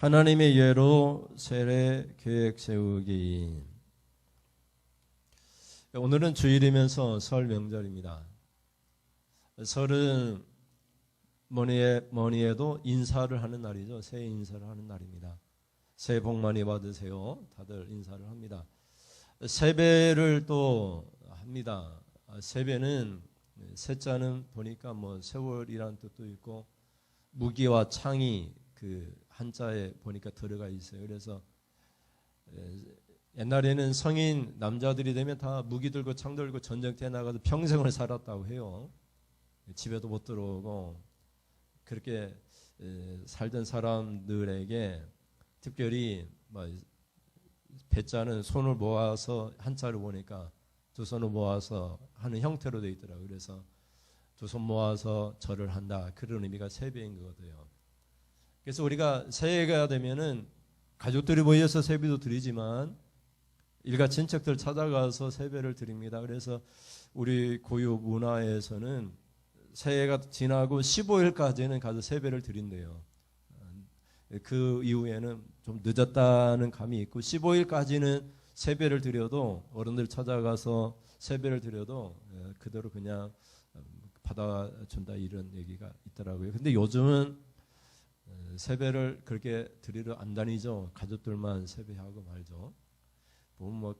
하나님의 예로 세례 계획 세우기. 오늘은 주일이면서 설 명절입니다. 설은 뭐니 해도 인사를 하는 날이죠. 새해 인사를 하는 날입니다. 새해 복 많이 받으세요. 다들 인사를 합니다. 세배를 또 합니다. 세배는 세자는 보니까 뭐 세월이라는 뜻도 있고 무기와 창이 그 한자에 보니까 들어가 있어요. 그래서 옛날에는 성인 남자들이 되면 다 무기 들고 창 들고 전쟁터에 나가서 평생을 살았다고 해요. 집에도 못 들어오고 그렇게 살던 사람들에게 특별히 배자는 손을 모아서 한자를 보니까 두 손을 모아서 하는 형태로 되어 있더라고요. 그래서 두 손 모아서 절을 한다. 그런 의미가 세배인 거거든요. 그래서 우리가 새해가 되면은 가족들이 모여서 세배도 드리지만 일가 친척들 찾아가서 세배를 드립니다. 그래서 우리 고유 문화에서는 새해가 지나고 15일까지는 가서 세배를 드린대요. 그 이후에는 좀 늦었다는 감이 있고 15일까지는 세배를 드려도 어른들 찾아가서 세배를 드려도 그대로 그냥 받아준다 이런 얘기가 있더라고요. 근데 요즘은 세배를 그렇게 드리러 안 다니죠. 가족들만 세배하고 말죠. 보면 뭐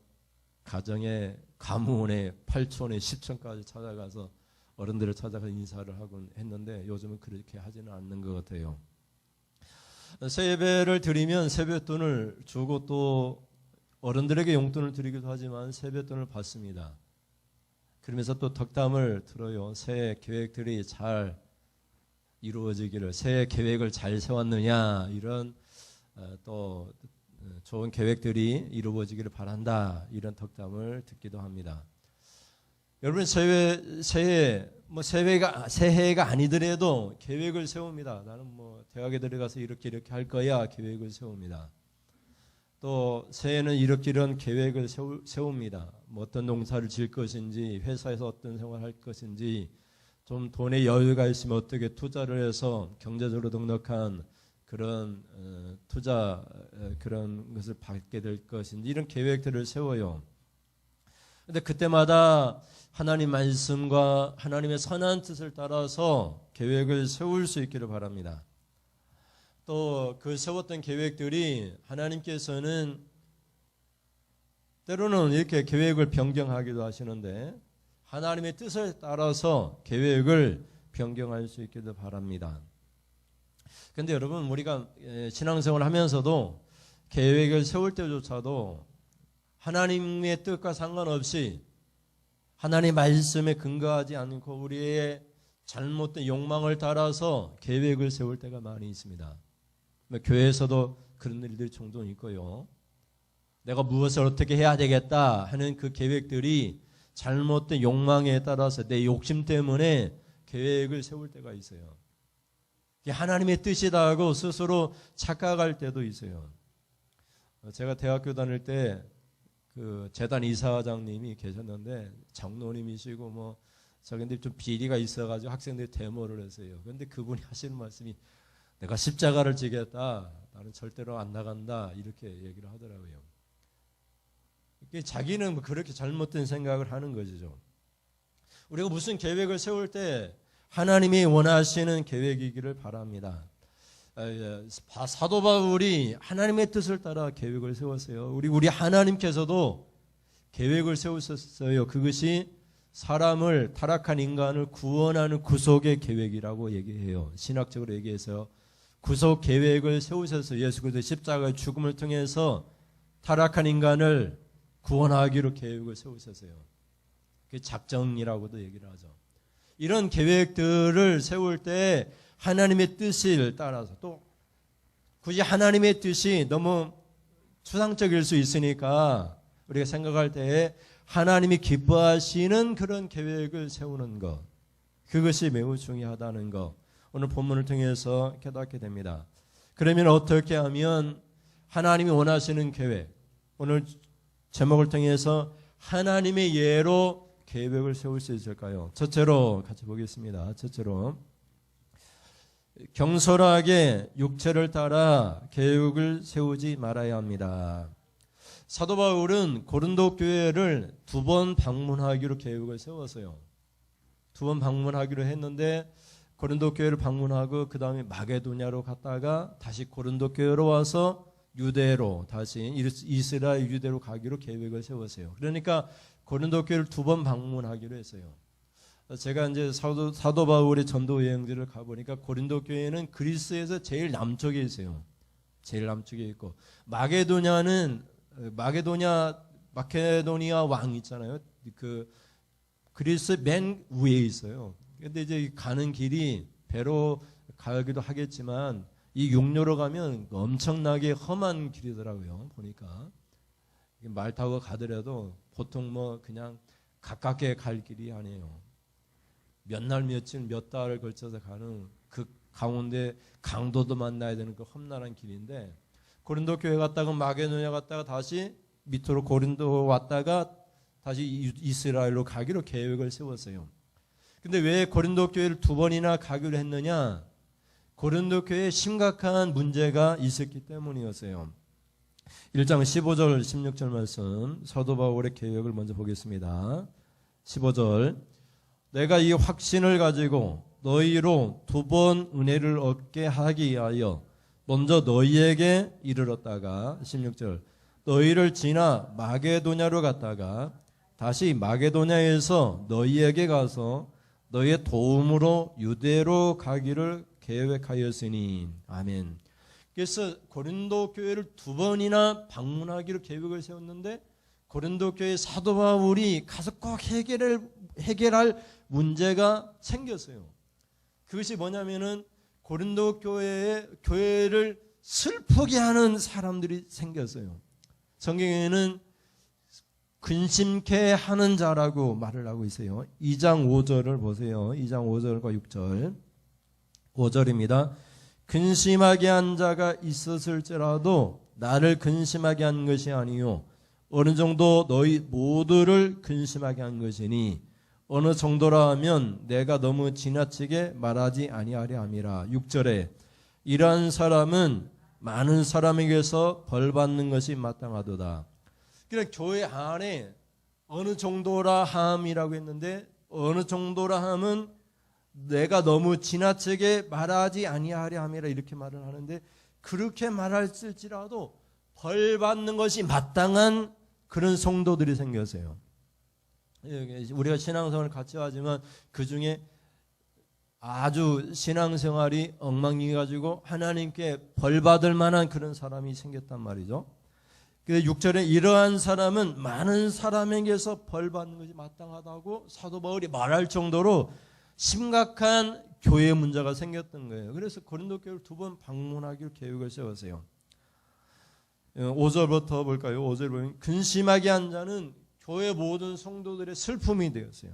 가정에 가문에 8촌에 10촌까지 찾아가서 어른들을 찾아가서 인사를 하곤 했는데 요즘은 그렇게 하지는 않는 것 같아요. 세배를 드리면 세뱃돈을 주고 또 어른들에게 용돈을 드리기도 하지만 세뱃돈을 받습니다. 그러면서 또 덕담을 들어요. 새해 계획들이 잘 이루어지기를, 새해 계획을 잘 세웠느냐 이런 또 좋은 계획들이 이루어지기를 바란다 이런 덕담을 듣기도 합니다. 여러분 새해가 아니더라도 계획을 세웁니다. 나는 뭐 대학에 들어가서 이렇게 할 거야 계획을 세웁니다. 또 새해는 이런 계획을 세웁니다. 뭐 어떤 농사를 지을 것인지 회사에서 어떤 생활을 할 것인지 좀 돈의 여유가 있으면 어떻게 투자를 해서 경제적으로 넉넉한 그런 투자 그런 것을 받게 될 것인지 이런 계획들을 세워요. 근데 그때마다 하나님 말씀과 하나님의 선한 뜻을 따라서 계획을 세울 수 있기를 바랍니다. 또 그 세웠던 계획들이 하나님께서는 때로는 이렇게 계획을 변경하기도 하시는데 하나님의 뜻을 따라서 계획을 변경할 수 있기를 바랍니다. 그런데 여러분 우리가 신앙생활을 하면서도 계획을 세울 때조차도 하나님의 뜻과 상관없이 하나님의 말씀에 근거하지 않고 우리의 잘못된 욕망을 따라서 계획을 세울 때가 많이 있습니다. 교회에서도 그런 일들이 종종 있고요. 내가 무엇을 어떻게 해야 되겠다 하는 그 계획들이 잘못된 욕망에 따라서 내 욕심 때문에 계획을 세울 때가 있어요. 이게 하나님의 뜻이다 하고 스스로 착각할 때도 있어요. 제가 대학교 다닐 때 그 재단 이사장님이 계셨는데 장로님이시고 뭐 저근데 좀 비리가 있어가지고 학생들이 데모를 했어요. 그런데 그분이 하시는 말씀이 내가 십자가를 지겠다. 나는 절대로 안 나간다. 이렇게 얘기를 하더라고요. 자기는 그렇게 잘못된 생각을 하는 거죠. 우리가 무슨 계획을 세울 때 하나님이 원하시는 계획이기를 바랍니다. 사도 바울이 하나님의 뜻을 따라 계획을 세웠어요. 우리 하나님께서도 계획을 세우셨어요. 그것이 사람을 타락한 인간을 구원하는 구속의 계획이라고 얘기해요. 신학적으로 얘기해서 구속 계획을 세우셔서 예수 그리스도의 십자가의 죽음을 통해서 타락한 인간을 구원하기로 계획을 세우셨어요. 그게 작정이라고도 얘기를 하죠. 이런 계획들을 세울 때 하나님의 뜻을 따라서 또 굳이 하나님의 뜻이 너무 추상적일 수 있으니까 우리가 생각할 때 하나님이 기뻐하시는 그런 계획을 세우는 것 그것이 매우 중요하다는 것 오늘 본문을 통해서 깨닫게 됩니다. 그러면 어떻게 하면 하나님이 원하시는 계획 오늘 제목을 통해서 하나님의 예로 계획을 세울 수 있을까요? 첫째로 같이 보겠습니다. 첫째로 경솔하게 육체를 따라 계획을 세우지 말아야 합니다. 사도 바울은 고린도 교회를 2번 방문하기로 계획을 세웠어요. 2번 방문하기로 했는데 고린도 교회를 방문하고 그 다음에 마게도냐로 갔다가 다시 고린도 교회로 와서 유대로 다시 이스라엘 유대로 가기로 계획을 세웠어요. 그러니까 고린도 교회를 2번 방문하기로 했어요. 제가 이제 사도 바울의 전도 여행지를 가보니까 고린도 교회는 그리스에서 제일 남쪽에 있어요. 제일 남쪽에 있고 마케도니아 왕 있잖아요. 그 그리스 맨 위에 있어요. 근데 이제 가는 길이 배로 가기도 하겠지만 이 육로로 가면 엄청나게 험한 길이더라고요. 보니까 말 타고 가더라도 보통 뭐 그냥 가깝게 갈 길이 아니에요. 몇 날 며칠 몇 달을 걸쳐서 가는 그 가운데 강도도 만나야 되는 그 험난한 길인데 고린도 교회 갔다가 마게도냐 갔다가 다시 밑으로 고린도 왔다가 다시 이스라엘로 가기로 계획을 세웠어요. 근데 왜 고린도 교회를 2번이나 가기로 했느냐? 고린도 교회에 심각한 문제가 있었기 때문이었어요. 1장 15절 16절 말씀 사도 바울의 계획을 먼저 보겠습니다. 15절 내가 이 확신을 가지고 너희로 2번 은혜를 얻게 하기 위하여 먼저 너희에게 이르렀다가 16절 너희를 지나 마게도냐로 갔다가 다시 마게도냐에서 너희에게 가서 너희의 도움으로 유대로 가기를 계획하였으니 아멘. 그래서 고린도 교회를 2번이나 방문하기로 계획을 세웠는데 고린도 교회 사도 바울이 가서 꼭 해결할 문제가 생겼어요. 그것이 뭐냐면은 고린도 교회를 슬프게 하는 사람들이 생겼어요. 성경에는 근심케 하는 자라고 말을 하고 있어요. 2장 5절을 보세요. 2장 5절과 6절 5절입니다. 근심하게 한 자가 있었을지라도 나를 근심하게 한 것이 아니요 어느 정도 너희 모두를 근심하게 한 것이니 어느 정도라 하면 내가 너무 지나치게 말하지 아니하려 함이라. 6절에 이러한 사람은 많은 사람에게서 벌받는 것이 마땅하도다. 그러니까 교회 안에 어느 정도라 함이라고 했는데 어느 정도라 함은 내가 너무 지나치게 말하지 아니하려 함이라 이렇게 말을 하는데 그렇게 말할지라도 벌받는 것이 마땅한 그런 성도들이 생겼어요. 우리가 신앙생활을 같이 하지만 그 중에 아주 신앙생활이 엉망이 가지고 하나님께 벌받을 만한 그런 사람이 생겼단 말이죠. 6절에 이러한 사람은 많은 사람에게서 벌받는 것이 마땅하다고 사도 바울이 말할 정도로 심각한 교회 문제가 생겼던 거예요. 그래서 고린도 교회를 2번 방문하기로 계획을 세웠어요. 5절부터 볼까요? 5절 보면 근심하게 한 자는 교회 모든 성도들의 슬픔이 되었어요.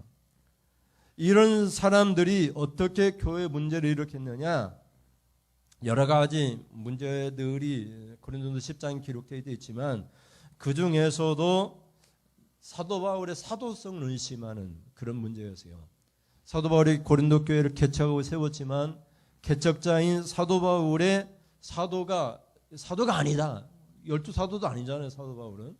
이런 사람들이 어떻게 교회 문제를 일으켰느냐? 여러 가지 문제들이 고린도서 10장에 기록되어 있지만 그 중에서도 사도 바울의 사도성을 의심하는 그런 문제였어요. 사도 바울이 고린도 교회를 개척하고 세웠지만 개척자인 사도 바울의 사도가 아니다. 12사도도 아니잖아요. 사도 바울은.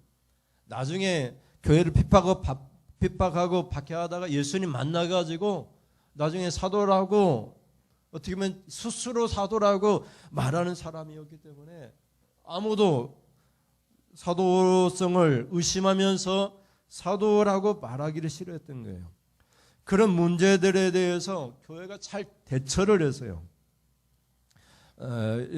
나중에 교회를 핍박하고 박해하다가 예수님 만나가지고 나중에 사도라고 어떻게 보면 스스로 사도라고 말하는 사람이었기 때문에 아무도 사도성을 의심하면서 사도라고 말하기를 싫어했던 거예요. 그런 문제들에 대해서 교회가 잘 대처를 했어요.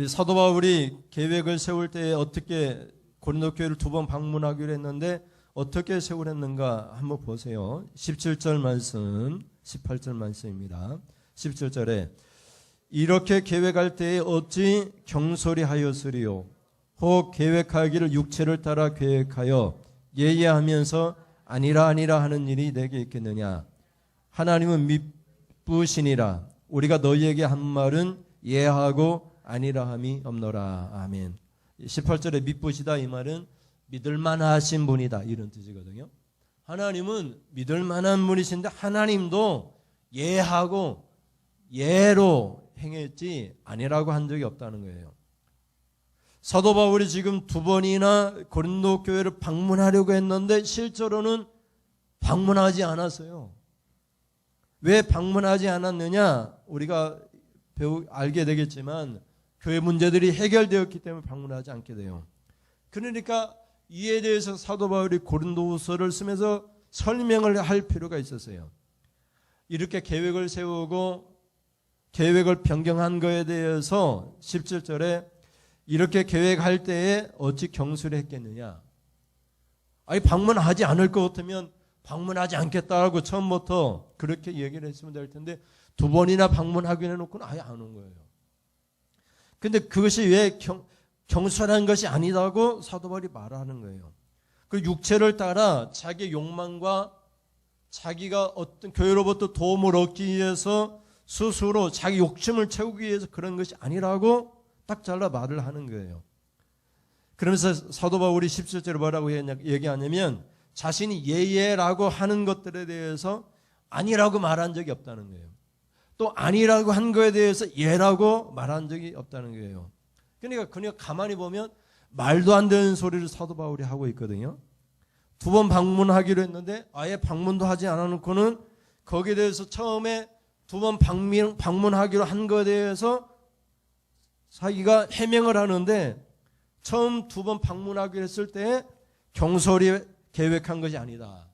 사도 바울이 계획을 세울 때 어떻게 고린도 교회를 2번 방문하기로 했는데 어떻게 세우랬는가 한번 보세요. 17절 말씀, 18절 말씀입니다. 17절에 이렇게 계획할 때에 어찌 경솔히 하였으리요. 혹 계획하기를 육체를 따라 계획하여 예예하면서 아니라 하는 일이 내게 있겠느냐. 하나님은 미쁘시니라. 우리가 너희에게 한 말은 예하고 아니라 함이 없노라. 아멘. 18절에 미쁘시다 이 말은 믿을만하신 분이다 이런 뜻이거든요. 하나님은 믿을만한 분이신데 하나님도 예하고 예로 행했지 아니라고 한 적이 없다는 거예요. 사도 바울이 지금 2번이나 고린도 교회를 방문하려고 했는데 실제로는 방문하지 않았어요. 왜 방문하지 않았느냐? 우리가 알게 되겠지만 교회 문제들이 해결되었기 때문에 방문하지 않게 돼요. 그러니까 이에 대해서 사도 바울이 고린도후서를 쓰면서 설명을 할 필요가 있었어요. 이렇게 계획을 세우고 계획을 변경한 것에 대해서 17절에 이렇게 계획할 때에 어찌 경솔히 했겠느냐. 아니 방문하지 않을 것 같으면 방문하지 않겠다고 처음부터 그렇게 얘기를 했으면 될 텐데 2번이나 방문하기로 해놓고는 아예 안 온 거예요. 근데 그것이 왜 경솔한 것이 아니라고 사도 바울이 말하는 거예요. 그 육체를 따라 자기 욕망과 자기가 어떤 교회로부터 도움을 얻기 위해서 스스로 자기 욕심을 채우기 위해서 그런 것이 아니라고 딱 잘라 말을 하는 거예요. 그러면서 사도 바울이 17절에 뭐라고 얘기하냐면 자신이 예예라고 하는 것들에 대해서 아니라고 말한 적이 없다는 거예요. 또 아니라고 한 거에 대해서 예라고 말한 적이 없다는 거예요. 그러니까 그냥 가만히 보면 말도 안 되는 소리를 사도 바울이 하고 있거든요. 2번 방문하기로 했는데 아예 방문도 하지 않아놓고는 거기에 대해서 처음에 2번 방문하기로 한 것에 대해서 자기가 해명을 하는데 처음 2번 방문하기로 했을 때 경솔히 계획한 것이 아니다.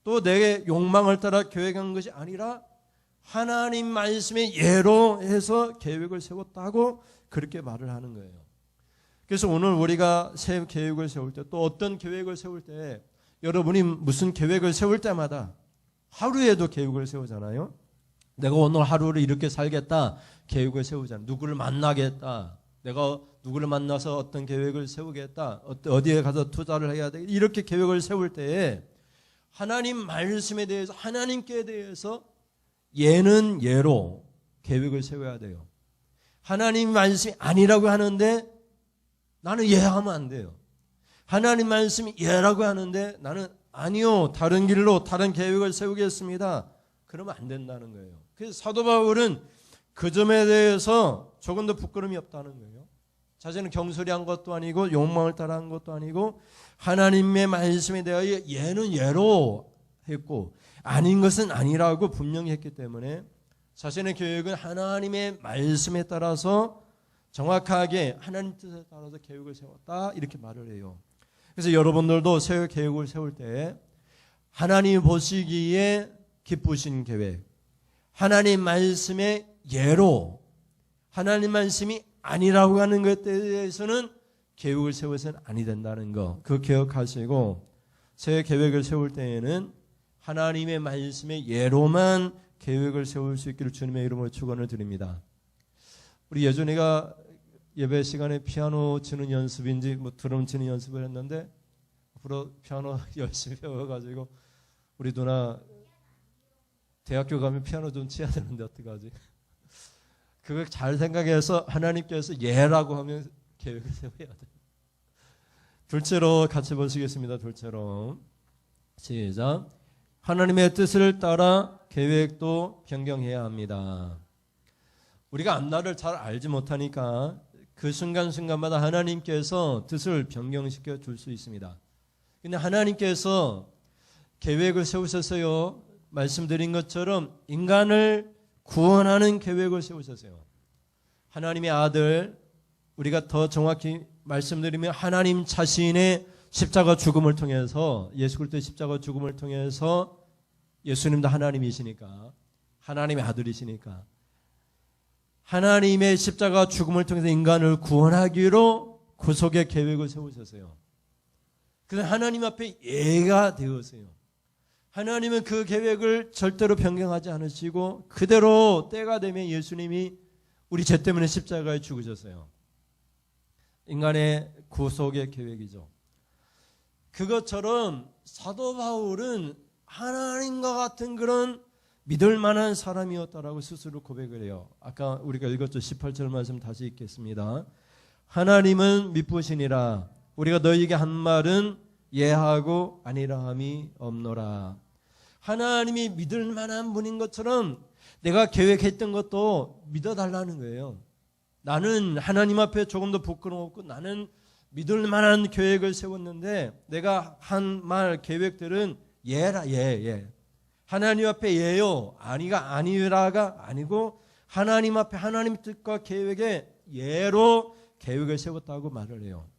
또 내 욕망을 따라 계획한 것이 아니라 하나님 말씀의 예로 해서 계획을 세웠다고 그렇게 말을 하는 거예요. 그래서 오늘 우리가 새 계획을 세울 때 또 어떤 계획을 세울 때 여러분이 무슨 계획을 세울 때마다 하루에도 계획을 세우잖아요. 내가 오늘 하루를 이렇게 살겠다 계획을 세우잖아요. 누구를 만나겠다. 내가 누구를 만나서 어떤 계획을 세우겠다. 어디에 가서 투자를 해야 돼. 이렇게 계획을 세울 때에 하나님 말씀에 대해서 하나님께 대해서 예는 예로 계획을 세워야 돼요. 하나님 말씀이 아니라고 하는데 나는 예하면 안 돼요. 하나님 말씀이 예라고 하는데 나는 아니요 다른 길로 다른 계획을 세우겠습니다. 그러면 안 된다는 거예요. 그래서 사도 바울은 그 점에 대해서 조금 더 부끄러움이 없다는 거예요. 자신은 경솔히 한 것도 아니고 욕망을 따라 한 것도 아니고 하나님의 말씀에 대하여 예는 예로 했고 아닌 것은 아니라고 분명히 했기 때문에 자신의 계획은 하나님의 말씀에 따라서 정확하게 하나님 뜻에 따라서 계획을 세웠다 이렇게 말을 해요. 그래서 여러분들도 새 계획을 세울 때 하나님 보시기에 기쁘신 계획, 하나님 말씀의 예로 하나님 말씀이 아니라고 하는 것에 대해서는 계획을 세워서는 아니 된다는 거 그거 기억하시고 새 계획을 세울 때에는 하나님의 말씀의 예로만 계획을 세울 수 있기를 주님의 이름으로 축원을 드립니다. 우리 예전에가 예배 시간에 피아노 치는 연습인지 뭐 드럼 치는 연습을 했는데 앞으로 피아노 열심히 배워가지고 우리 누나 대학교 가면 피아노 좀 치야 되는데 어떡하지? 그걸 잘 생각해서 하나님께서 예라고 하면 계획을 세워야 돼요. 둘째로 같이 보시겠습니다. 둘째로 시작. 하나님의 뜻을 따라 계획도 변경해야 합니다. 우리가 앞날을 잘 알지 못하니까 그 순간순간마다 하나님께서 뜻을 변경시켜 줄 수 있습니다. 근데 하나님께서 계획을 세우셨어요. 말씀드린 것처럼 인간을 구원하는 계획을 세우셨어요. 하나님의 아들, 우리가 더 정확히 말씀드리면 하나님 자신의 십자가 죽음을 통해서 예수 그리스도의 십자가 죽음을 통해서 예수님도 하나님이시니까 하나님의 아들이시니까 하나님의 십자가 죽음을 통해서 인간을 구원하기로 구속의 계획을 세우셨어요. 그래서 하나님 앞에 예가 되었어요. 하나님은 그 계획을 절대로 변경하지 않으시고 그대로 때가 되면 예수님이 우리 죄 때문에 십자가에 죽으셨어요. 인간의 구속의 계획이죠. 그것처럼 사도 바울은 하나님과 같은 그런 믿을 만한 사람이었다라고 스스로 고백을 해요. 아까 우리가 읽었죠. 18절 말씀 다시 읽겠습니다. 하나님은 미쁘시니라. 우리가 너희에게 한 말은 예하고 아니라 함이 없노라. 하나님이 믿을 만한 분인 것처럼 내가 계획했던 것도 믿어달라는 거예요. 나는 하나님 앞에 조금 더 부끄러웠고 나는 믿을 만한 계획을 세웠는데 내가 한 말 계획들은 예라 예. 하나님 앞에 예요 아니가 아니라가 아니고 하나님 앞에 하나님 뜻과 계획에 예로 계획을 세웠다고 말을 해요.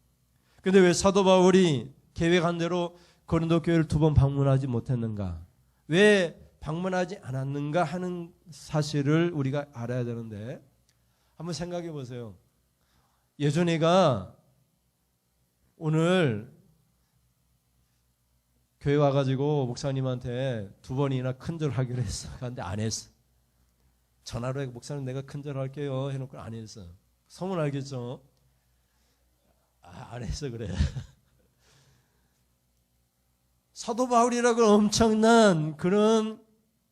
근데 왜 사도 바울이 계획한 대로 고린도 교회를 2번 방문하지 못했는가? 왜 방문하지 않았는가 하는 사실을 우리가 알아야 되는데 한번 생각해 보세요. 예전에가 오늘 교회 와가지고 목사님한테 2번이나 큰절하기로 했어. 그런데 안 했어. 전화로 해 목사님 내가 큰절할게요 해놓고 안 했어. 소문 알겠죠? 안 했어 그래. 사도 바울이라고 엄청난 그런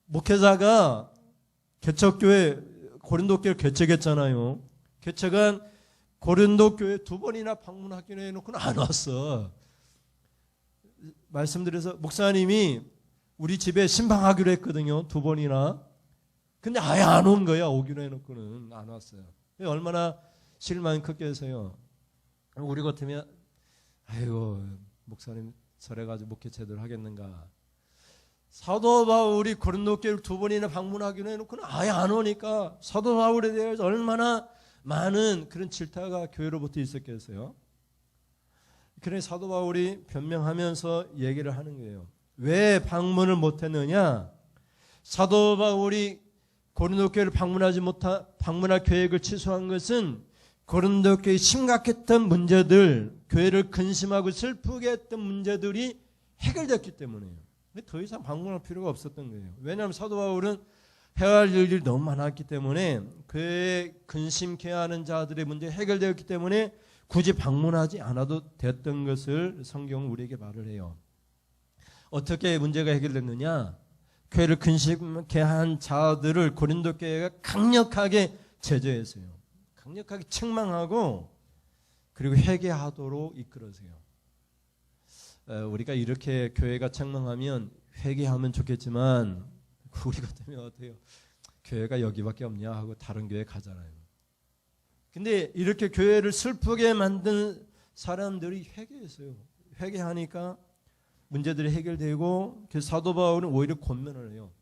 목회자가 개척교회 고린도 교회 개척했잖아요. 개척한 고린도 교회 2번이나 방문하기로 해놓고는 안 왔어. 말씀드려서 목사님이 우리 집에 신방하기로 했거든요. 2번이나. 근데 아예 안 온 거야. 오기로 해놓고는 안 왔어요. 얼마나 실망이 컸겠어요. 우리 같으면 아이고 목사님 설해가지고 목회 제대로 하겠는가. 사도 바울이 고린도 교회를 2번이나 방문하기로 해놓고는 아예 안 오니까 사도 바울에 대해서 얼마나 많은 그런 질타가 교회로부터 있었겠어요. 그래서 사도 바울이 변명하면서 얘기를 하는 거예요. 왜 방문을 못했느냐? 사도 바울이 고린도 교회를 방문할 계획을 취소한 것은 고린도 교회에 심각했던 문제들, 교회를 근심하고 슬프게 했던 문제들이 해결됐기 때문이에요. 더 이상 방문할 필요가 없었던 거예요. 왜냐하면 사도 바울은 해야 할 일이 너무 많았기 때문에 교회에 근심케 하는 자들의 문제가 해결되었기 때문에 굳이 방문하지 않아도 됐던 것을 성경은 우리에게 말을 해요. 어떻게 문제가 해결됐느냐? 교회를 근심케 한 자들을 고린도 교회가 강력하게 제재했어요. 강력하게 책망하고 그리고 회개하도록 이끌어서요. 우리가 이렇게 교회가 책망하면 회개하면 좋겠지만 우리 같으면 어때요? 교회가 여기밖에 없냐 하고 다른 교회 가잖아요. 근데 이렇게 교회를 슬프게 만든 사람들이 회개했어요. 회개하니까 문제들이 해결되고 사도 바울은 오히려 권면을 해요.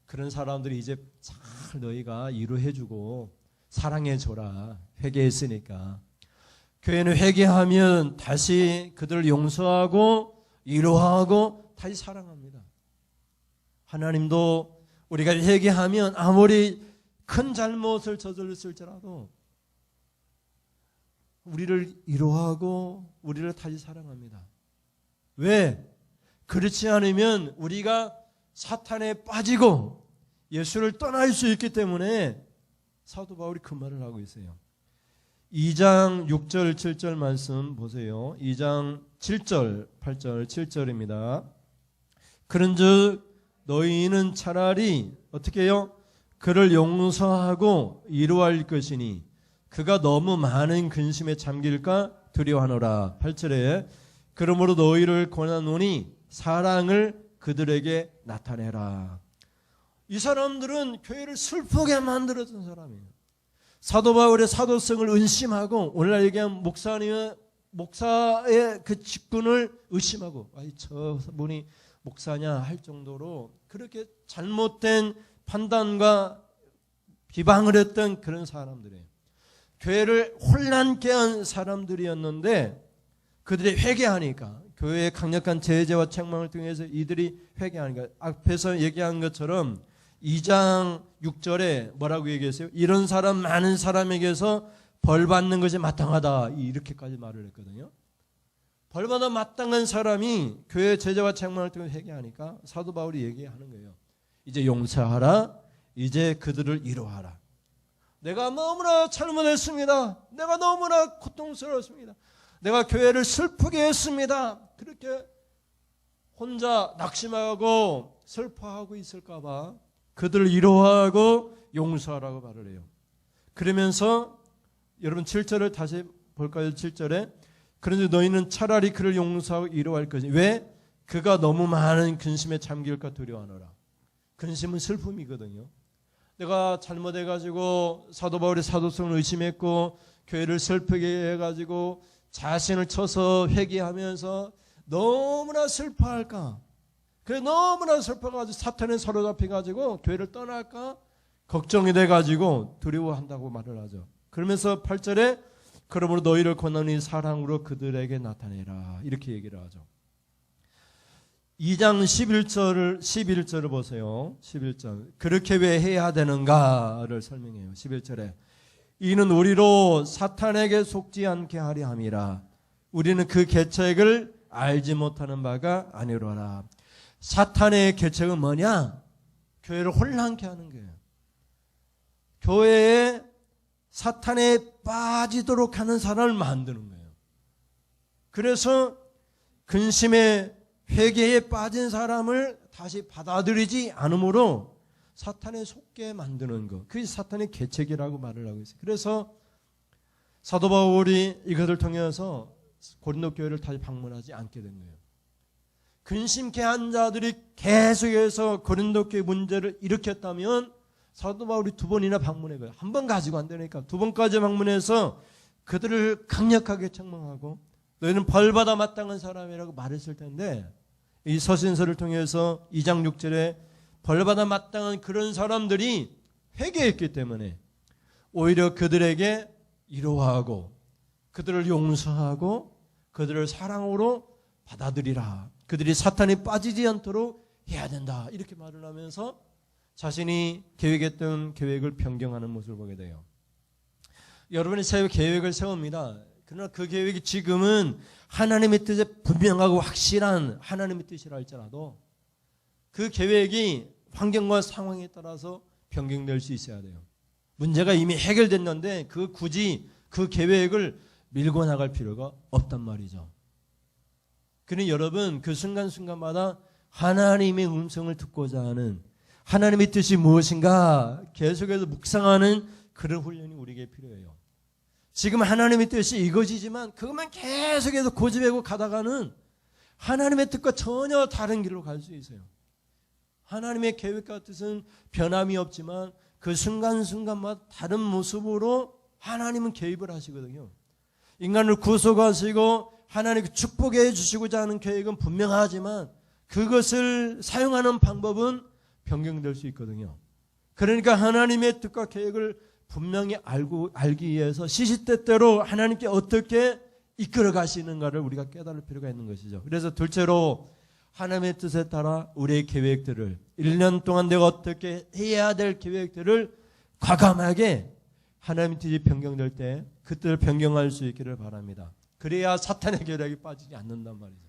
그런 사람들이 이제 잘 너희가 위로해주고 사랑해줘라. 회개했으니까. 교회는 회개하면 다시 그들을 용서하고 위로하고 다시 사랑합니다. 하나님도 우리가 회개하면 아무리 큰 잘못을 저질렀을지라도 우리를 위로하고 우리를 다시 사랑합니다. 왜? 그렇지 않으면 우리가 사탄에 빠지고 예수를 떠날 수 있기 때문에 사도 바울이 그 말을 하고 있어요. 2장 6절 7절 말씀 보세요. 2장 7절 8절 7절입니다. 그런즉 너희는 차라리 어떻게 해요? 그를 용서하고 위로할 것이니 그가 너무 많은 근심에 잠길까 두려워하노라. 8절에 그러므로 너희를 권하노니 사랑을 그들에게 나타내라. 이 사람들은 교회를 슬프게 만들었던 사람이에요. 사도 바울의 사도성을 의심하고 오늘날 얘기한 목사의 그 직분을 의심하고 저 분이 목사냐 할 정도로 그렇게 잘못된 판단과 비방을 했던 그런 사람들이에요. 교회를 혼란케 한 사람들이었는데 그들이 회개하니까 교회의 강력한 제재와 책망을 통해서 이들이 회개하니까 앞에서 얘기한 것처럼 2장 6절에 뭐라고 얘기했어요? 이런 사람 많은 사람에게서 벌 받는 것이 마땅하다. 이렇게까지 말을 했거든요. 벌받아 마땅한 사람이 교회 제재와 책망을 통해 회개하니까 사도 바울이 얘기하는 거예요. 이제 용서하라. 이제 그들을 위로하라. 내가 너무나 잘못했습니다. 내가 너무나 고통스러웠습니다. 내가 교회를 슬프게 했습니다. 그렇게 혼자 낙심하고 슬퍼하고 있을까 봐 그들을 위로하고 용서하라고 말을 해요. 그러면서 여러분 7절을 다시 볼까요? 7절에 그런데 너희는 차라리 그를 용서하고 위로할 것이 왜? 그가 너무 많은 근심에 잠길까 두려워하노라. 근심은 슬픔이거든요. 내가 잘못해가지고 사도 바울의 사도성을 의심했고 교회를 슬프게 해가지고 자신을 쳐서 회개하면서 너무나 슬퍼할까? 그래 너무나 슬퍼가지고 사탄에 사로잡혀가지고 교회를 떠날까? 걱정이 돼가지고 두려워한다고 말을 하죠. 그러면서 8절에 그러므로 너희를 권하니 사랑으로 그들에게 나타내라 이렇게 얘기를 하죠. 2장 11절을 보세요. 11절 그렇게 왜 해야 되는가를 설명해요. 11절에 이는 우리로 사탄에게 속지 않게 하려 함이라. 우리는 그 계책을 알지 못하는 바가 아니로라. 사탄의 계책은 뭐냐? 교회를 혼란케 하는 거예요. 교회에 사탄에 빠지도록 하는 사람을 만드는 거예요. 그래서 근심에 회개에 빠진 사람을 다시 받아들이지 않으므로 사탄에 속게 만드는 것. 그게 사탄의 계책이라고 말을 하고 있어요. 그래서 사도 바울이 이것을 통해서 고린도 교회를 다시 방문하지 않게 된 거예요. 근심케 한 자들이 계속해서 고린도 교회 문제를 일으켰다면 사도 바울이 2번이나 방문해요. 한 번 가지고 안 되니까 2번까지 방문해서 그들을 강력하게 책망하고 너희는 벌받아 마땅한 사람이라고 말했을 텐데 이 서신서를 통해서 2장 6절에 벌받아 마땅한 그런 사람들이 회개했기 때문에 오히려 그들에게 위로하고 그들을 용서하고 그들을 사랑으로 받아들이라. 그들이 사탄에 빠지지 않도록 해야 된다. 이렇게 말을 하면서 자신이 계획했던 계획을 변경하는 모습을 보게 돼요. 여러분이 새 계획을 세웁니다. 그러나 그 계획이 지금은 하나님의 뜻에 분명하고 확실한 하나님의 뜻이라 할지라도 그 계획이 환경과 상황에 따라서 변경될 수 있어야 돼요. 문제가 이미 해결됐는데 굳이 그 계획을 밀고 나갈 필요가 없단 말이죠. 그러니 여러분 그 순간순간마다 하나님의 음성을 듣고자 하는 하나님의 뜻이 무엇인가 계속해서 묵상하는 그런 훈련이 우리에게 필요해요. 지금 하나님의 뜻이 이것이지만 그것만 계속해서 고집하고 가다가는 하나님의 뜻과 전혀 다른 길로 갈 수 있어요. 하나님의 계획과 뜻은 변함이 없지만 그 순간순간마다 다른 모습으로 하나님은 개입을 하시거든요. 인간을 구속하시고 하나님께 축복해 주시고자 하는 계획은 분명하지만 그것을 사용하는 방법은 변경될 수 있거든요. 그러니까 하나님의 뜻과 계획을 분명히 알기 위해서 시시때때로 하나님께 어떻게 이끌어 가시는가를 우리가 깨달을 필요가 있는 것이죠. 그래서 둘째로 하나님의 뜻에 따라 우리의 계획들을 1년 동안 내가 어떻게 해야 될 계획들을 과감하게 하나님의 뜻이 변경될 때 그 뜻을 변경할 수 있기를 바랍니다. 그래야 사탄의 계략이 빠지지 않는단 말이죠.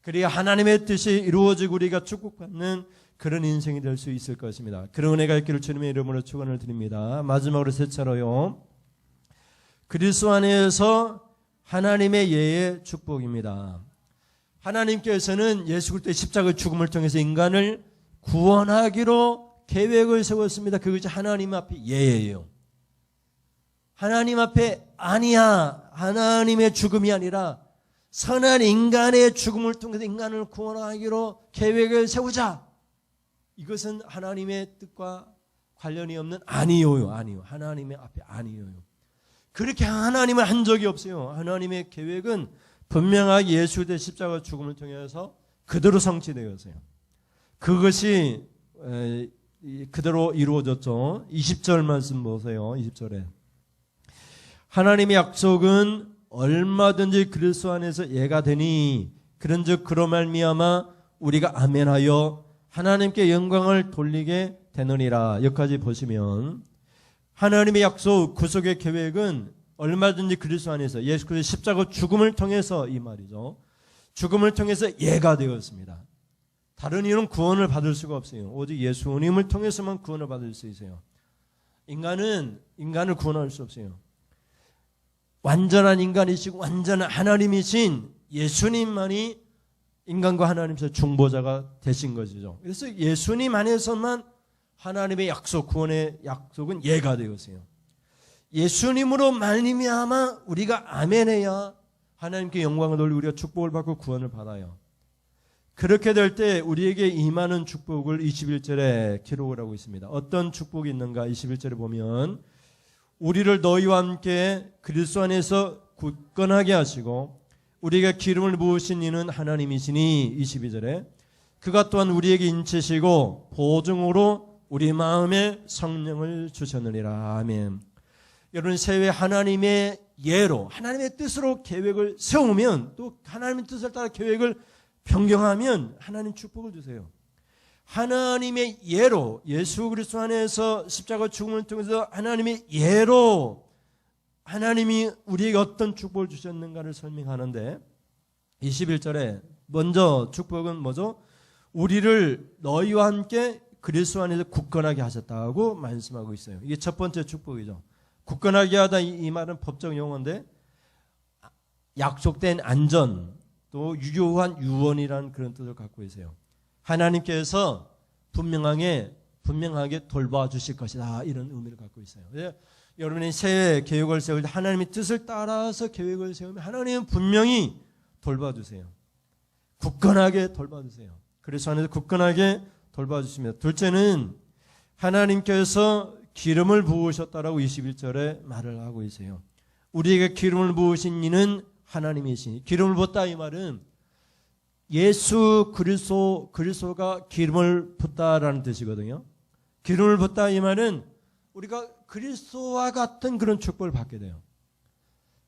그래야 하나님의 뜻이 이루어지고 우리가 축복받는 그런 인생이 될 수 있을 것입니다. 그런 은혜가 있기를 주님의 이름으로 축원을 드립니다. 마지막으로 셋째로요. 그리스도 안에서 하나님의 예의 축복입니다. 하나님께서는 예수 그리스도의 십자가의 죽음을 통해서 인간을 구원하기로 계획을 세웠습니다. 그것이 하나님 앞에 예예요. 하나님 앞에 아니야. 하나님의 죽음이 아니라 선한 인간의 죽음을 통해서 인간을 구원하기로 계획을 세우자. 이것은 하나님의 뜻과 관련이 없는 아니요. 하나님의 앞에 아니요. 그렇게 하나님은 한 적이 없어요. 하나님의 계획은 분명하게 예수 그리스도의 십자가 죽음을 통해서 그대로 성취되었어요. 그것이 그대로 이루어졌죠. 20절 말씀 보세요. 20절에 하나님의 약속은 얼마든지 그리스도 안에서 예가 되니 그런즉 그로 말미암아 우리가 아멘하여 하나님께 영광을 돌리게 되느니라. 여기까지 보시면 하나님의 약속 구속의 계획은 얼마든지 그리스도 안에서 예수 그리스도의 십자가 죽음을 통해서 이 말이죠. 죽음을 통해서 예가 되었습니다. 다른 이유는 구원을 받을 수가 없어요. 오직 예수님을 통해서만 구원을 받을 수 있어요. 인간은 인간을 구원할 수 없어요. 완전한 인간이시고 완전한 하나님이신 예수님만이 인간과 하나님 사이 중보자가 되신 것이죠. 그래서 예수님 안에서만 하나님의 약속, 구원의 약속은 예가 되었어요. 예수님으로 말미암아 우리가 아멘해야 하나님께 영광을 돌리고 우리가 축복을 받고 구원을 받아요. 그렇게 될 때 우리에게 임하는 축복을 21절에 기록을 하고 있습니다. 어떤 축복이 있는가? 21절에 보면 우리를 너희와 함께 그리스도 안에서 굳건하게 하시고 우리에게 기름을 부으신 이는 하나님이시니 22절에 그가 또한 우리에게 인치시고 보증으로 우리 마음에 성령을 주셨느니라. 아멘. 여러분, 새해 하나님의 예로 하나님의 뜻으로 계획을 세우면 또 하나님의 뜻을 따라 계획을 변경하면 하나님 축복을 주세요. 하나님의 예로 예수 그리스도 안에서 십자가 죽음을 통해서 하나님의 예로 하나님이 우리에게 어떤 축복을 주셨는가를 설명하는데 21절에 먼저 축복은 뭐죠? 우리를 너희와 함께 그리스도 안에서 굳건하게 하셨다고 말씀하고 있어요. 이게 첫 번째 축복이죠. 굳건하게 하다 이 말은 법적 용어인데 약속된 안전 또 유효한 유언이라는 그런 뜻을 갖고 있어요. 하나님께서 분명하게 돌봐주실 것이다 이런 의미를 갖고 있어요. 여러분이 새해 계획을 세울 때 하나님의 뜻을 따라서 계획을 세우면 하나님은 분명히 돌봐주세요. 굳건하게 돌봐주세요. 그래서 안에서 굳건하게 돌봐주십니다. 둘째는 하나님께서 기름을 부으셨다라고 21절에 말을 하고 있어요. 우리에게 기름을 부으신 이는 하나님이시니 기름을 붓다 이 말은 예수 그리스도가 기름을 붓다라는 뜻이거든요. 기름을 붓다 이 말은 우리가 그리스도와 같은 그런 축복을 받게 돼요.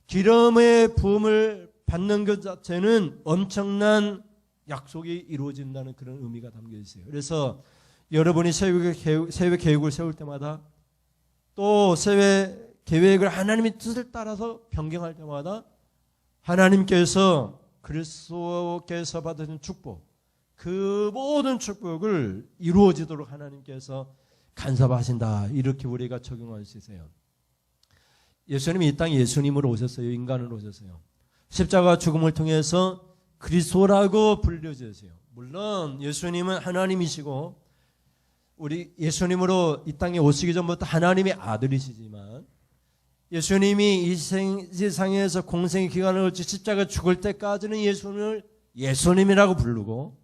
기름의 부음을 받는 것 자체는 엄청난 약속이 이루어진다는 그런 의미가 담겨 있어요. 그래서 여러분이 새해 계획을 세울 때마다 또 새해 계획을 하나님의 뜻을 따라서 변경할 때마다 하나님께서 그리스도께서 받으신 축복, 그 모든 축복을 이루어지도록 하나님께서 간섭하신다. 이렇게 우리가 적용할 수 있어요. 예수님이 이 땅에 예수님으로 오셨어요. 인간으로 오셨어요. 십자가 죽음을 통해서 그리스도라고 불려졌어요. 물론 예수님은 하나님이시고 우리 예수님으로 이 땅에 오시기 전부터 하나님의 아들이시지만 예수님이 이 세상에서 공생의 기간을 거쳐 십자가 죽을 때까지는 예수님을 예수님이라고 부르고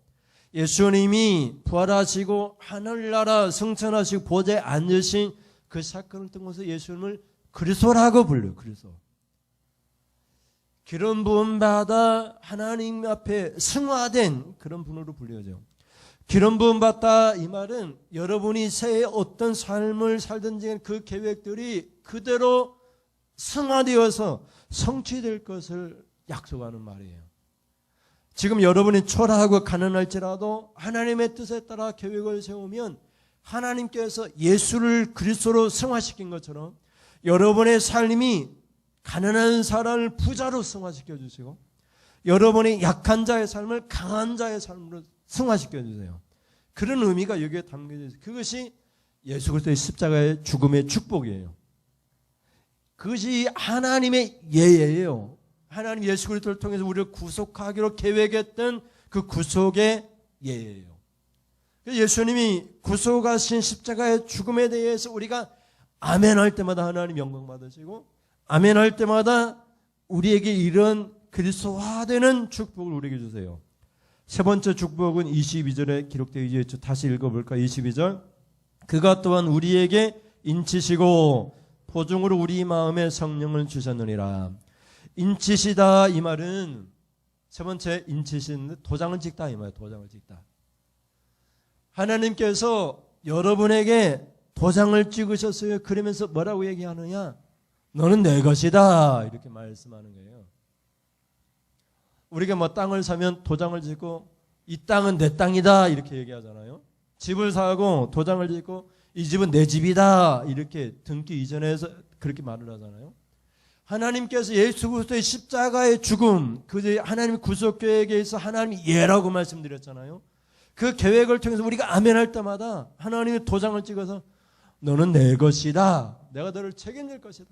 예수님이 부활하시고 하늘나라 승천하시고 보좌에 앉으신 그 사건을 통해서 예수님을 그리스도라고 불러요. 그리스도. 기름 부음 받아 하나님 앞에 승화된 그런 분으로 불려져. 기름 부음 받다 이 말은 여러분이 새해 어떤 삶을 살든지 그 계획들이 그대로 승화되어서 성취될 것을 약속하는 말이에요. 지금 여러분이 초라하고 가난할지라도 하나님의 뜻에 따라 계획을 세우면 하나님께서 예수를 그리스도로 승화시킨 것처럼 여러분의 삶이 가난한 사람을 부자로 승화시켜 주시고 여러분의 약한 자의 삶을 강한 자의 삶으로 승화시켜 주세요. 그런 의미가 여기에 담겨져 있어요. 그것이 예수 그리스도의 십자가의 죽음의 축복이에요. 그것이 하나님의 예예요. 하나님 예수 그리스도를 통해서 우리를 구속하기로 계획했던 그 구속의 예예요. 예수님이 구속하신 십자가의 죽음에 대해서 우리가 아멘할 때마다 하나님 영광 받으시고 아멘할 때마다 우리에게 이런 그리스도화되는 축복을 우리에게 주세요. 세 번째 축복은 22절에 기록되어 있죠. 다시 읽어볼까요? 22절. 그가 또한 우리에게 인치시고 보증으로 우리 마음에 성령을 주셨느니라. 인치시다 이 말은 세 번째 인치시는데 도장을 찍다 이 말이에요. 도장을 찍다. 하나님께서 여러분에게 도장을 찍으셨어요. 그러면서 뭐라고 얘기하느냐? 너는 내 것이다 이렇게 말씀하는 거예요. 우리가 뭐 땅을 사면 도장을 짓고 이 땅은 내 땅이다 이렇게 얘기하잖아요. 집을 사고 도장을 짓고 이 집은 내 집이다 이렇게 등기 이전해서 그렇게 말을 하잖아요. 하나님께서 예수 그리스도의 십자가의 죽음, 그 하나님의 구속 계획에 있어 하나님이 예라고 말씀드렸잖아요. 그 계획을 통해서 우리가 아멘할 때마다 하나님의 도장을 찍어서 너는 내 것이다. 내가 너를 책임질 것이다.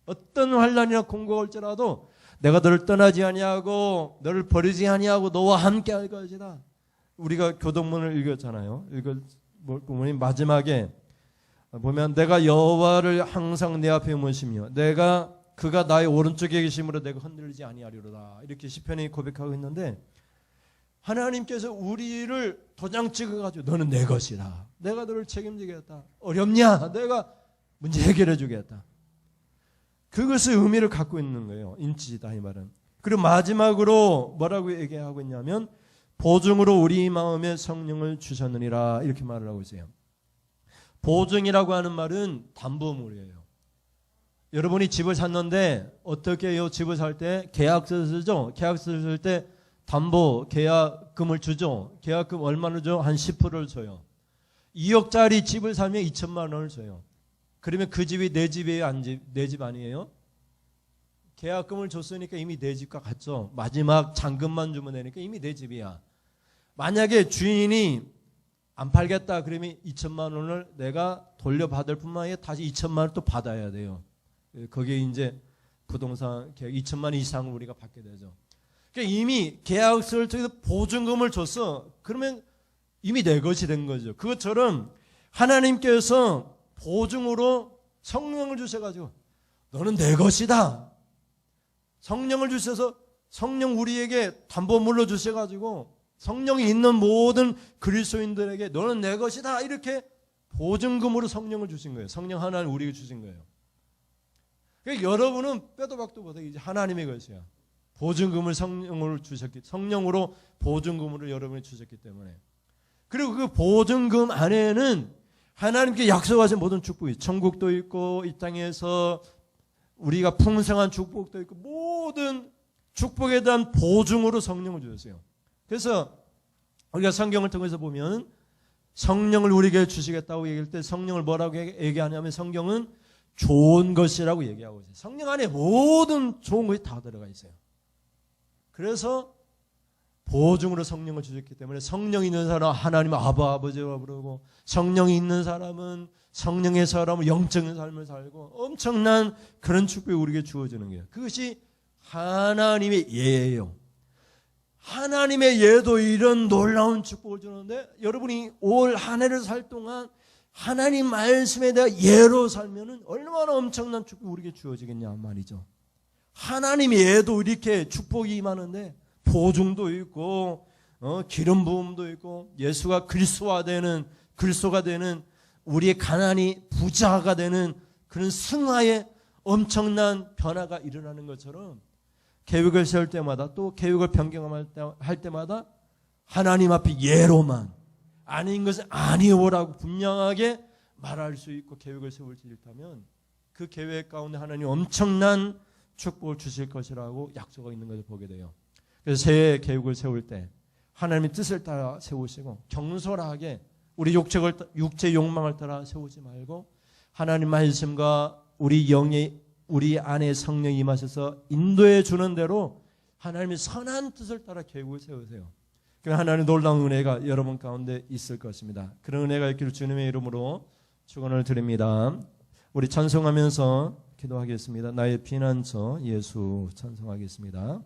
어떤 환난이나 공고가 올지라도 내가 너를 떠나지 아니하고 너를 버리지 아니하고 너와 함께 할 것이다. 우리가 교동문을 읽었잖아요. 보면 마지막에 보면 내가 여호와를 항상 내 앞에 모시며 그가 나의 오른쪽에 계심으로 내가 흔들리지 아니하리로다. 이렇게 시편이 고백하고 있는데 하나님께서 우리를 도장 찍어가지고 너는 내 것이다. 내가 너를 책임지겠다. 어렵냐? 내가 문제 해결해 주겠다. 그것의 의미를 갖고 있는 거예요. 인치다 이 말은. 그리고 마지막으로 뭐라고 얘기하고 있냐면 보증으로 우리 마음에 성령을 주셨느니라 이렇게 말을 하고 있어요. 보증이라고 하는 말은 담보물이에요. 여러분이 집을 샀는데 어떻게 해요? 집을 살 때 계약서를 쓰죠. 계약서를 쓸 때 담보 계약금을 주죠. 계약금 얼마나 줘? 한 10%를 줘요. 2억짜리 집을 사면 2천만 원을 줘요. 그러면 그 집이 내 집이에요? 내 집 아니에요? 계약금을 줬으니까 이미 내 집과 같죠. 마지막 잔금만 주면 되니까 이미 내 집이야. 만약에 주인이 안 팔겠다 그러면 2천만 원을 내가 돌려받을 뿐만 아니라 다시 2천만 원을 또 받아야 돼요. 거기에 이제 부동산 계약 2천만 원 이상을 우리가 받게 되죠. 그러니까 이미 계약서를 통해서 보증금을 줬어. 그러면 이미 내 것이 된 거죠. 그것처럼 하나님께서 보증으로 성령을 주셔가지고 너는 내 것이다. 성령을 주셔서 성령 우리에게 담보물로 주셔가지고 성령이 있는 모든 그리스도인들에게 너는 내 것이다. 이렇게 보증금으로 성령을 주신 거예요. 성령 하나님 우리에게 주신 거예요. 그러니까 여러분은 빼도 박도 못하게 이제 하나님의 것이야. 보증금을 성령으로 보증금으로 여러분이 주셨기 때문에. 그리고 그 보증금 안에는 하나님께 약속하신 모든 축복이 천국도 있고 이 땅에서 우리가 풍성한 축복도 있고 모든 축복에 대한 보증으로 성령을 주셨어요. 그래서 우리가 성경을 통해서 보면 성령을 우리에게 주시겠다고 얘기할 때 성령을 뭐라고 얘기하냐면 성경은 좋은 것이라고 얘기하고 있어요. 성령 안에 모든 좋은 것이 다 들어가 있어요. 그래서 보증으로 성령을 주셨기 때문에 성령이 있는 사람은 하나님 아버지라고 부르고 성령이 있는 사람은 성령의 사람은 영적인 삶을 살고 엄청난 그런 축복이 우리에게 주어지는 거예요. 그것이 하나님의 예예요. 하나님의 예도 이런 놀라운 축복을 주는데 여러분이 올 한 해를 살 동안 하나님 말씀에 대한 예로 살면은 얼마나 엄청난 축복이 우리에게 주어지겠냐 말이죠. 하나님의 예도 이렇게 축복이 임하는데 보증도 있고 기름 부음도 있고 예수가 그리스도가 되는 우리의 가난이 부자가 되는 그런 승화의 엄청난 변화가 일어나는 것처럼 계획을 세울 때마다 또 계획을 변경할 때마다 하나님 앞에 예로만 아닌 것은 아니오라고 분명하게 말할 수 있고 계획을 세울 수 있다면 그 계획 가운데 하나님 엄청난 축복을 주실 것이라고 약속하고 있는 것을 보게 돼요. 그래서 새해 계획을 세울 때 하나님의 뜻을 따라 세우시고 경솔하게 우리 육체 욕망을 따라 세우지 말고 하나님 말씀과 우리 안에 성령이 임하셔서 인도해 주는 대로 하나님의 선한 뜻을 따라 계획을 세우세요. 그럼 하나님의 놀라운 은혜가 여러분 가운데 있을 것입니다. 그런 은혜가 있기를 주님의 이름으로 축원을 드립니다. 우리 찬송하면서 기도하겠습니다. 나의 피난처 예수 찬송하겠습니다.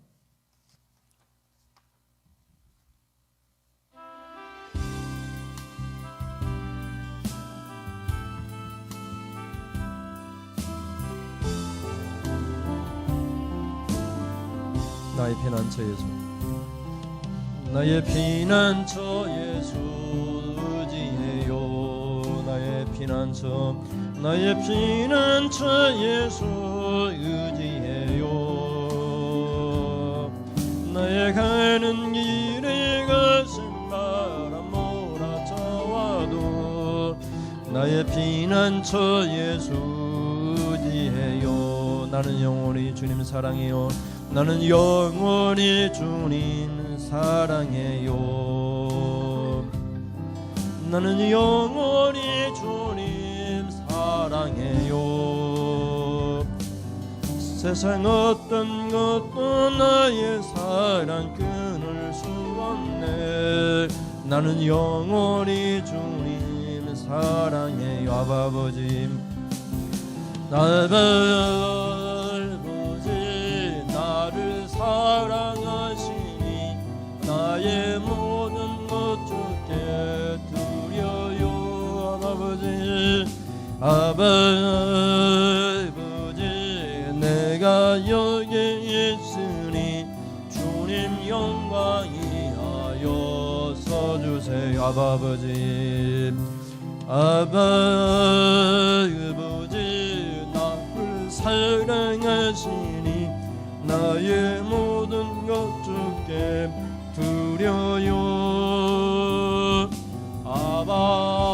나의 피난처 예수 나의 피난처 예수 의지해요 나의 피난처 예수 의지해요 나의 가는 길에 거센 바람 몰아쳐와도 나의 피난처 예수 의지해요 나는 영원히 주님 사랑해요 나는 영원히 주님 사랑해요 나는 영원히 주님 사랑해요 세상 어떤 것도 나의 사랑 끊을 수 없네 나는 영원히 주님 사랑해요 아버지 나를 사랑하시니 나의 모든 것 주께 드려요 아버지 내가 여기 있으니 주님 영광이하여 주세요. 아버지, 아버지, 나를 사랑하시니 나의 모든 것 주께 드려요. 아버지,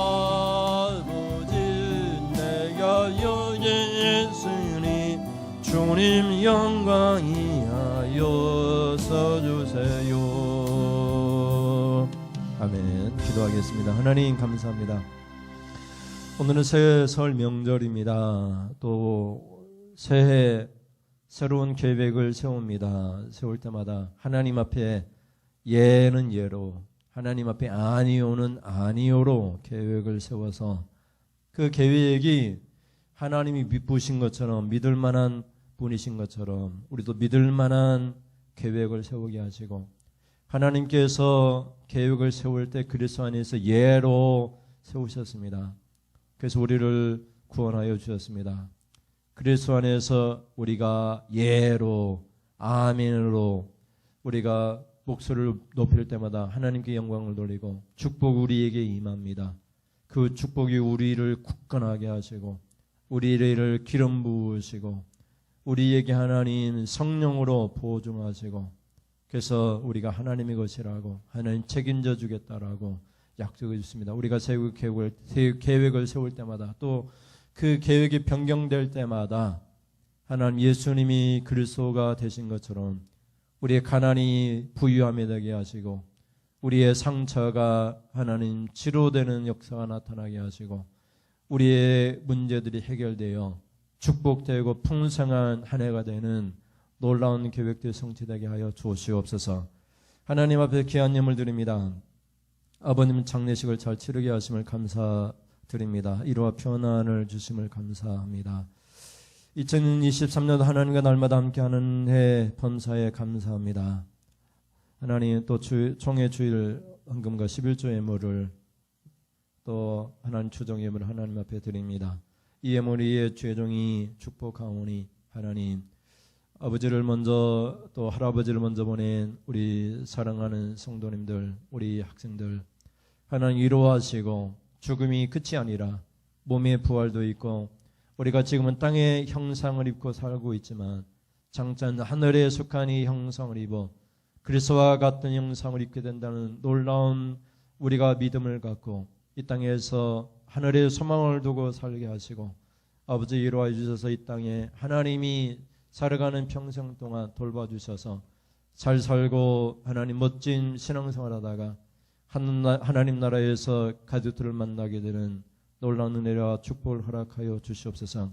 내가 여기 있으니 주님 영광이 하여서 주세요. 아멘. 기도하겠습니다. 하나님 감사합니다. 오늘은 새해 설 명절입니다. 또 새해 새로운 계획을 세웁니다. 세울 때마다 하나님 앞에 예는 예로, 하나님 앞에 아니오는 아니오로 계획을 세워서 그 계획이 하나님이 미쁘신 것처럼, 믿을 만한 분이신 것처럼 우리도 믿을 만한 계획을 세우게 하시고, 하나님께서 계획을 세울 때 그리스도 안에서 예로 세우셨습니다. 그래서 우리를 구원하여 주셨습니다. 그리스도 안에서 우리가 예로, 아멘으로 우리가 목소리를 높일 때마다 하나님께 영광을 돌리고 축복 우리에게 임합니다. 그 축복이 우리를 굳건하게 하시고 우리를 기름 부으시고 우리에게 하나님 성령으로 보증하시고, 그래서 우리가 하나님의 것이라고, 하나님 책임져 주겠다라고 약속해 주십니다. 우리가 계획을 세울 때마다, 또 그 계획이 변경될 때마다 하나님 예수님이 그리스도가 되신 것처럼 우리의 가난이 부유함이 되게 하시고 우리의 상처가 하나님 치료되는 역사가 나타나게 하시고 우리의 문제들이 해결되어 축복되고 풍성한 한 해가 되는 놀라운 계획들이 성취되게 하여 주시옵소서. 하나님 앞에 귀한 예물 드립니다. 아버님 장례식을 잘 치르게 하심을 감사드립니다. 이로와 평안을 주심을 감사합니다. 2023년 하나님과 날마다 함께하는 해 범사에 감사합니다. 하나님 또 총회 주일 헌금과 11조 예물을 또 하나님 추정 예물을 하나님 앞에 드립니다. 이 예물이 죄종이 축복하오니 하나님 아버지를 먼저 또 할아버지를 먼저 보낸 우리 사랑하는 성도님들, 우리 학생들 하나님 위로하시고 죽음이 끝이 아니라 몸의 부활도 있고 우리가 지금은 땅의 형상을 입고 살고 있지만 장차 하늘에 속한 이 형상을 입어 그리스도와 같은 형상을 입게 된다는 놀라운 우리가 믿음을 갖고 이 땅에서 하늘의 소망을 두고 살게 하시고 아버지 위로해 주셔서 이 땅에 하나님이 살아가는 평생 동안 돌봐주셔서 잘 살고 하나님 멋진 신앙생활 하다가 하나님 나라에서 가족들을 만나게 되는 놀라운 은혜와 축복을 허락하여 주시옵소서.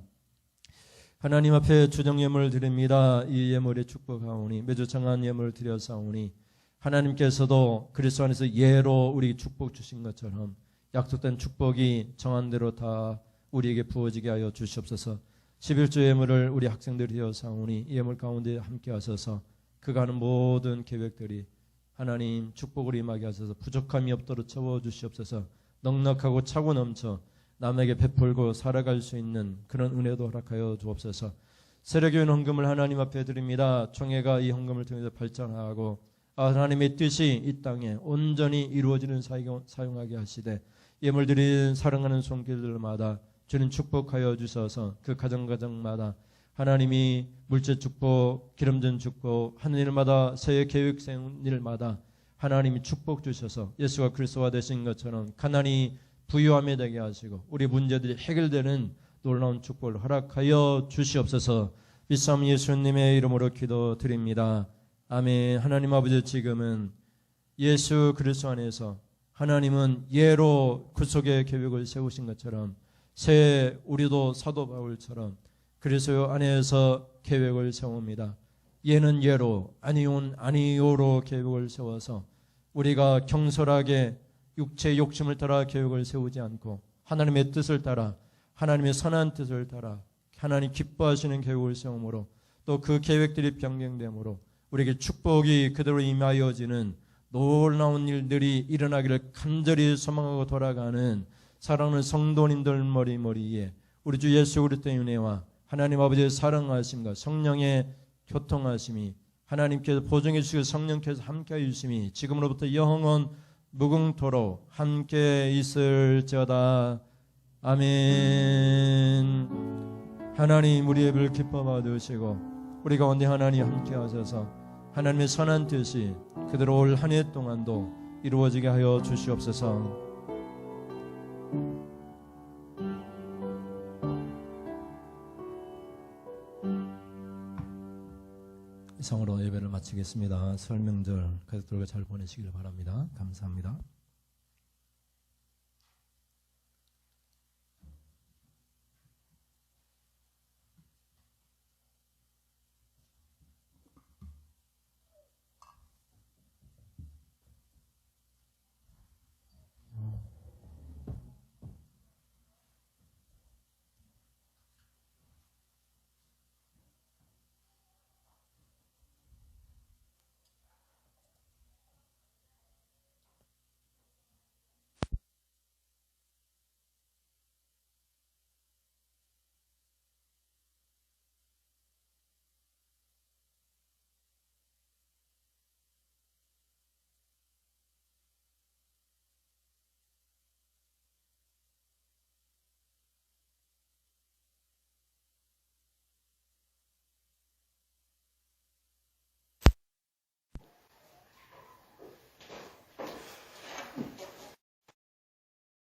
하나님 앞에 주정예물 드립니다. 이 예물에 축복하오니 매주 정한 예물을 드려사오니 하나님께서도 그리스도 안에서 예로 우리 축복 주신 것처럼 약속된 축복이 정한 대로 다 우리에게 부어지게 하여 주시옵소서. 11조 예물을 우리 학생들이 되어사오니 이 예물 가운데 함께 하셔서 그가 하는 모든 계획들이 하나님 축복을 임하게 하셔서 부족함이 없도록 채워주시옵소서. 넉넉하고 차고 넘쳐 남에게 베풀고 살아갈 수 있는 그런 은혜도 허락하여 주옵소서. 세례교회 헌금을 하나님 앞에 드립니다. 총회가 이 헌금을 통해서 발전하고 하나님의 뜻이 이 땅에 온전히 이루어지는 사용하게 하시되 예물 드린 사랑하는 손길들마다 주님 축복하여 주셔서 그 가정마다 하나님이 물질 축복, 기름진 축복, 하는 일마다 새해 계획 세운 일마다 하나님이 축복 주셔서 예수가 그리스도가 되신 것처럼 가난이 부유함이 되게 하시고 우리 문제들이 해결되는 놀라운 축복을 허락하여 주시옵소서. 믿사옵 예수님의 이름으로 기도드립니다. 아멘. 하나님 아버지, 지금은 예수 그리스도 안에서 하나님은 예로 구속의 계획을 세우신 것처럼 새해 우리도 사도 바울처럼 그리스도 안에서 계획을 세웁니다. 예는 예로, 아니오는 아니오로 계획을 세워서 우리가 경솔하게 육체의 욕심을 따라 계획을 세우지 않고 하나님의 뜻을 따라 하나님의 선한 뜻을 따라 하나님 기뻐하시는 계획을 세움으로 또 그 계획들이 변경됨으로 우리에게 축복이 그대로 임하여지는 놀라운 일들이 일어나기를 간절히 소망하고 돌아가는 사랑하는 성도님들 머리에 우리 주 예수 그리스도의 은혜와 하나님 아버지의 사랑하심과 성령의 교통하심이 하나님께서 보증해 주시고 성령께서 함께해 주심이 지금으로부터 영원 무궁토록 함께 있을지어다. 아멘. 하나님 우리 예배를 기뻐 받으시고 우리 가운데 하나님 함께 하셔서 하나님의 선한 뜻이 그대로 올 한 해 동안도 이루어지게 하여 주시옵소서. 이상으로 예배를 마치겠습니다. 설명절 가족들과 잘 보내시길 바랍니다. 감사합니다.